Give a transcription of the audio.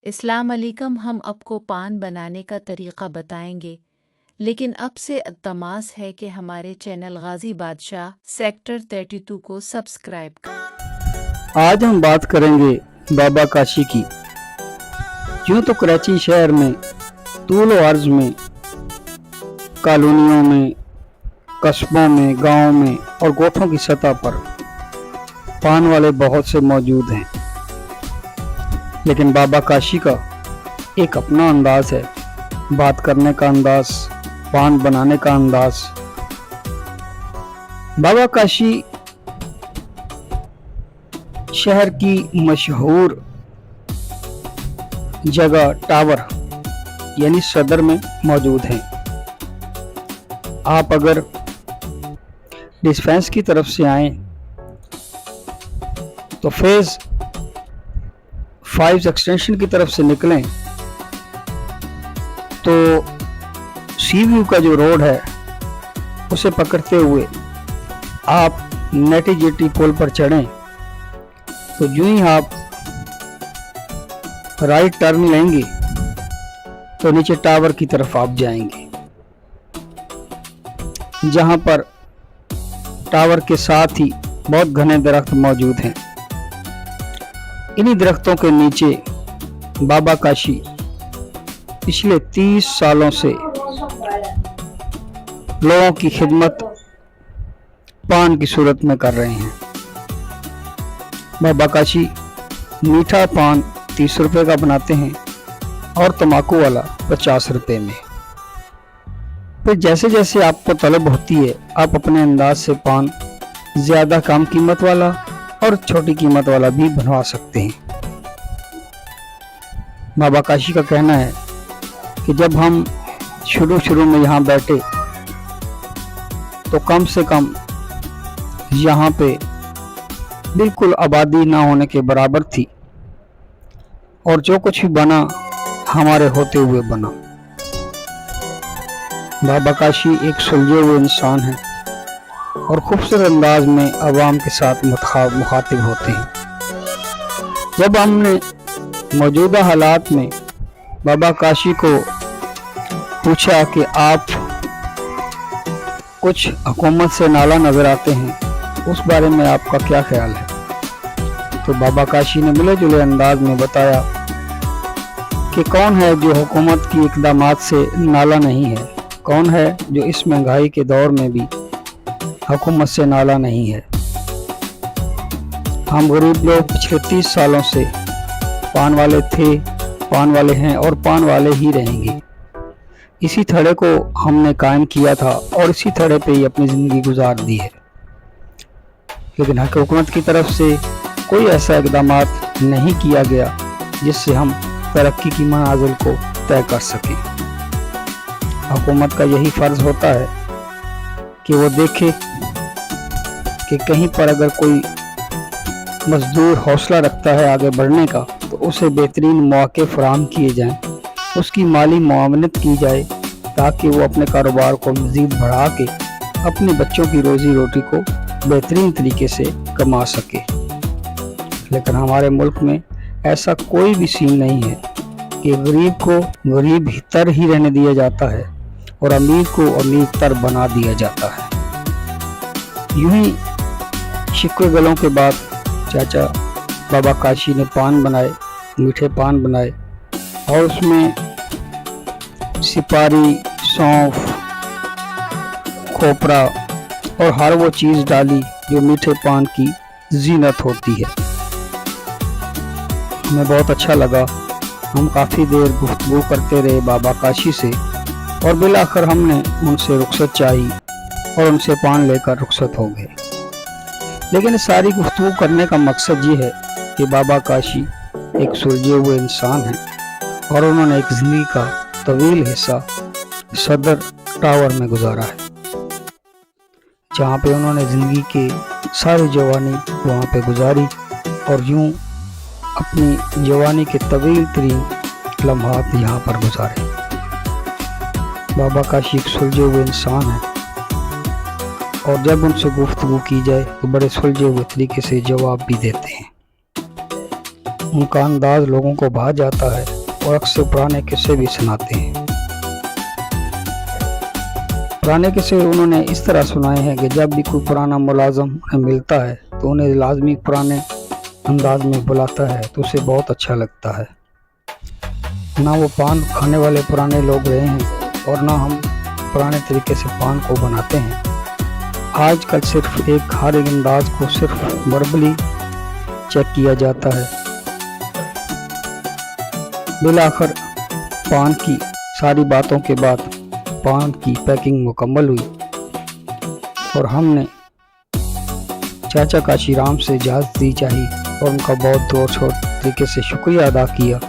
इस्लाम अलैकुम। हम आपको पान बनाने का तरीक़ा बताएंगे, लेकिन अब से तमास है कि हमारे चैनल गाजी बादशाह सेक्टर 32 को सब्सक्राइब करें। आज हम बात करेंगे बाबा काशी की। यूँ तो कराची शहर में तूल व अर्ज में, कॉलोनियों में, कस्बों में, गांवों में और गोठों की सतह पर पान वाले बहुत से मौजूद हैं, लेकिन बाबा काशी का एक अपना अंदाज है, बात करने का अंदाज, पान बनाने का अंदाज। बाबा काशी शहर की मशहूर जगह टावर यानी सदर में मौजूद हैं। आप अगर डिस्पेंस की तरफ से आए तो फेज 5 एक्सटेंशन की तरफ से निकलें तो सी व्यू का जो रोड है उसे पकड़ते हुए आप नेटी जेटी पुल पर चढ़ें तो जो ही आप राइट टर्न लेंगे तो नीचे टावर की तरफ आप जाएंगे, जहां पर टावर के साथ ही बहुत घने दरख्त मौजूद हैं। इन्हीं दरख्तों के नीचे बाबा काशी पिछले 30 सालों से लोगों की खिदमत पान की सूरत में कर रहे हैं। बाबा काशी मीठा पान 30 रुपए का बनाते हैं और तम्बाकू वाला 50 रुपए में। फिर जैसे जैसे आपको तलब होती है आप अपने अंदाज से पान ज़्यादा कम कीमत वाला और छोटी कीमत वाला भी बनवा सकते हैं। बाबा काशी का कहना है कि जब हम शुरू में यहाँ बैठे तो कम से कम यहाँ पे बिल्कुल आबादी ना होने के बराबर थी और जो कुछ भी बना हमारे होते हुए बना। बाबा काशी एक सुलझे हुए इंसान है और खूबसूरत अंदाज में आवाम के साथ मुखातिब होते हैं। जब हमने मौजूदा हालात में बाबा काशी को पूछा कि आप कुछ हुकूमत से नाला नजर आते हैं, उस बारे में आपका क्या ख्याल है, तो बाबा काशी ने मिले जुले अंदाज में बताया कि कौन है जो हुकूमत की इकदामात से नाला नहीं है, कौन है जो इस महंगाई के दौर में भी हुकूमत से नाला नहीं है। हम गरीब लोग पिछले 30 सालों से पान वाले थे, पान वाले हैं और पान वाले ही रहेंगे। इसी थड़े को हमने कायम किया था और इसी थड़े पे ही अपनी ज़िंदगी गुजार दी है, लेकिन हुकूमत की तरफ से कोई ऐसा इक़दामात नहीं किया गया जिससे हम तरक्की की मनाजिल को तय कर सकें। हुकूमत का यही फ़र्ज़ होता है कि वो देखे कि कहीं पर अगर कोई मज़दूर हौसला रखता है आगे बढ़ने का तो उसे बेहतरीन मौके फराहम किए जाएं, उसकी माली मुआवनत की जाए ताकि वो अपने कारोबार को मज़ीद बढ़ा के अपने बच्चों की रोज़ी रोटी को बेहतरीन तरीके से कमा सके। लेकिन हमारे मुल्क में ऐसा कोई भी सीन नहीं है कि गरीब को गरीब तर ही रहने दिया जाता है और अमीर को अमीर तर बना दिया जाता है। यूं ही शिकवे गलों के बाद चाचा बाबा काशी ने पान बनाए, मीठे पान बनाए और उसमें सिपारी, सौंफ, खोपरा और हर वो चीज़ डाली जो मीठे पान की जीनत होती है। हमें बहुत अच्छा लगा। हम काफ़ी देर गुफ्तगू करते रहे बाबा काशी से और बिलाखिर हमने उनसे रुखसत चाही और उनसे पान लेकर रुखसत हो गए। लेकिन सारी गुफ्तगू करने का मकसद ये है कि बाबा काशी एक सुलझे हुए इंसान हैं और उन्होंने एक ज़िंदगी का तवील हिस्सा सदर टावर में गुजारा है, जहाँ पे उन्होंने ज़िंदगी के सारी जवानी वहाँ पे गुजारी और यूँ अपनी जवानी के तवील तरीन लम्हात यहाँ पर गुजारे। बाबा काशी एक सुलझे हुए इंसान है और जब उनसे गुफ्तगू की जाए तो बड़े सुलझे हुए तरीके से जवाब भी देते हैं। उनका अंदाज लोगों को भा जाता है और अक्सर पुराने किस्से भी सुनाते हैं। पुराने किस्से उन्होंने इस तरह सुनाए हैं कि जब भी कोई पुराना मुलाजिम उन्हें मिलता है तो उन्हें लाजमी पुराने अंदाज में बुलाता है तो उसे बहुत अच्छा लगता है। ना वो पान खाने वाले पुराने लोग रहे हैं और ना हम पुराने तरीके से पान को बनाते हैं। आजकल सिर्फ हर एक अंदाज को सिर्फ वर्बली चेक किया जाता है। बिलाखिर पान की सारी बातों के बाद पान की पैकिंग मुकम्मल हुई और हमने चाचा काशीराम से इजाज़त दी चाहिए और उनका बहुत जोर शोर तरीके से शुक्रिया अदा किया।